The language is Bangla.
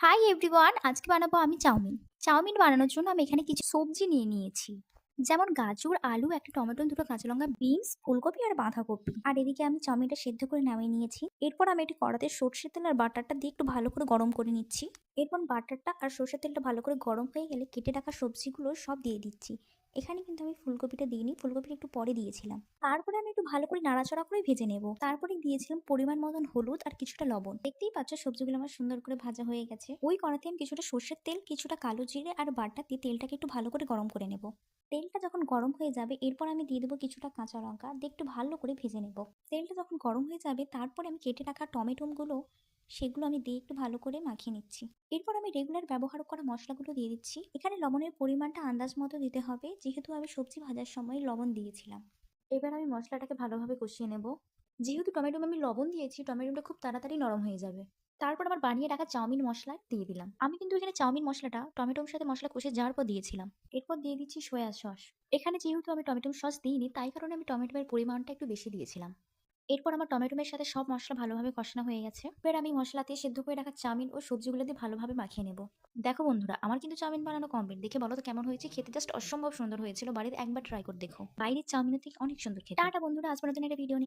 হাই এভরিওয়ান, আজকে বানাবো আমি চাউমিন। চাউমিন বানানোর জন্য আমি এখানে কিছু সবজি নিয়ে নিয়েছি। যেমন গাজর, আলু, একটা টমেটো, দুটো কাঁচা লঙ্কা, বিনস, ফুলকপি আর বাঁধাকপি। আর এদিকে আমি চাউমিনটা সেদ্ধ করে নামিয়ে নিয়েছি। এরপর আমি একটি কড়াতে সর্ষের তেল আর বাটারটা দিয়ে একটু ভালো করে গরম করে নিচ্ছি। এরপর বাটারটা আর সর্ষের তেলটা ভালো করে গরম হয়ে গেলে কেটে রাখা সবজিগুলো সব দিয়ে দিচ্ছি। এখানে কিন্তু আমি ফুলকপিটা দিইনি, ফুলকপিটা একটু পরে দিয়েছিলাম। তারপরে আমি একটু ভালো করে নাড়াচাড়া করে ভেজে নেব। তারপরে দিয়েছিলাম পরিমাণ মতন হলুদ আর কিছুটা লবণ। দেখতেই পাচ্ছ সবজিগুলো আমার সুন্দর করে ভাজা হয়ে গেছে। ওই কড়াতে আমি কিছুটা সর্ষের তেল, কিছুটা কালো জিরে আর বাটা দিয়ে তেলটাকে একটু ভালো করে গরম করে নেব। তেলটা যখন গরম হয়ে যাবে এরপর আমি দিয়ে দেবো কিছুটা কাঁচা লঙ্কা দিয়ে একটু ভালো করে ভেজে নেব। তেলটা যখন গরম হয়ে যাবে তারপরে আমি কেটে রাখা টমেটোগুলো সেগুলো আমি দিয়ে একটু ভালো করে মাখিয়ে নিচ্ছি। এরপর আমি রেগুলার ব্যবহার করা মশলাগুলো দিয়ে দিচ্ছি। এখানে লবণের পরিমাণটা আন্দাজ মতো দিতে হবে, যেহেতু আমি সবজি ভাজার সময় লবণ দিয়েছিলাম। এবার আমি মশলাটাকে ভালোভাবে কষিয়ে নেব। যেহেতু টমেটো আমি লবণ দিয়েছি, টমেটোটা খুব তাড়াতাড়ি নরম হয়ে যাবে। তারপর আমার বানিয়ে রাখা চাউমিন মশলা দিয়ে দিলাম। আমি কিন্তু এখানে চাউমিন মশলাটা টমেটোর সাথে মশলা কষে যাওয়ার পর দিয়েছিলাম। এরপর দিয়ে দিচ্ছি সয়া সস। এখানে যেহেতু আমি টমেটো সস দিইনি, তাই কারণে আমি টমেটোর পরিমাণটা একটু বেশি দিয়েছিলাম। এরপর আমার টমেটোমের সাথে সব মশলা ভালোভাবে কষানো হয়ে গেছে। এবার আমি মশলাতে সেদ্ধ করে রাখা চাউমিন ও সবজিগুলো দিয়ে ভালোভাবে মাখিয়ে নেব। দেখো বন্ধুরা, আমার কিন্তু চাউমিন বানানো কমপ্লিট। দেখে বলো তো কেমন হয়েছে? খেতে জাস্ট অসম্ভব সুন্দর হয়েছিল। বাড়িতে একবার ট্রাই করে দেখো। বাইরের চাউমিনের থেকে অনেক সুন্দর খেতে। টাটা বন্ধুরা, আজ পর্যন্ত একটা ভিডিও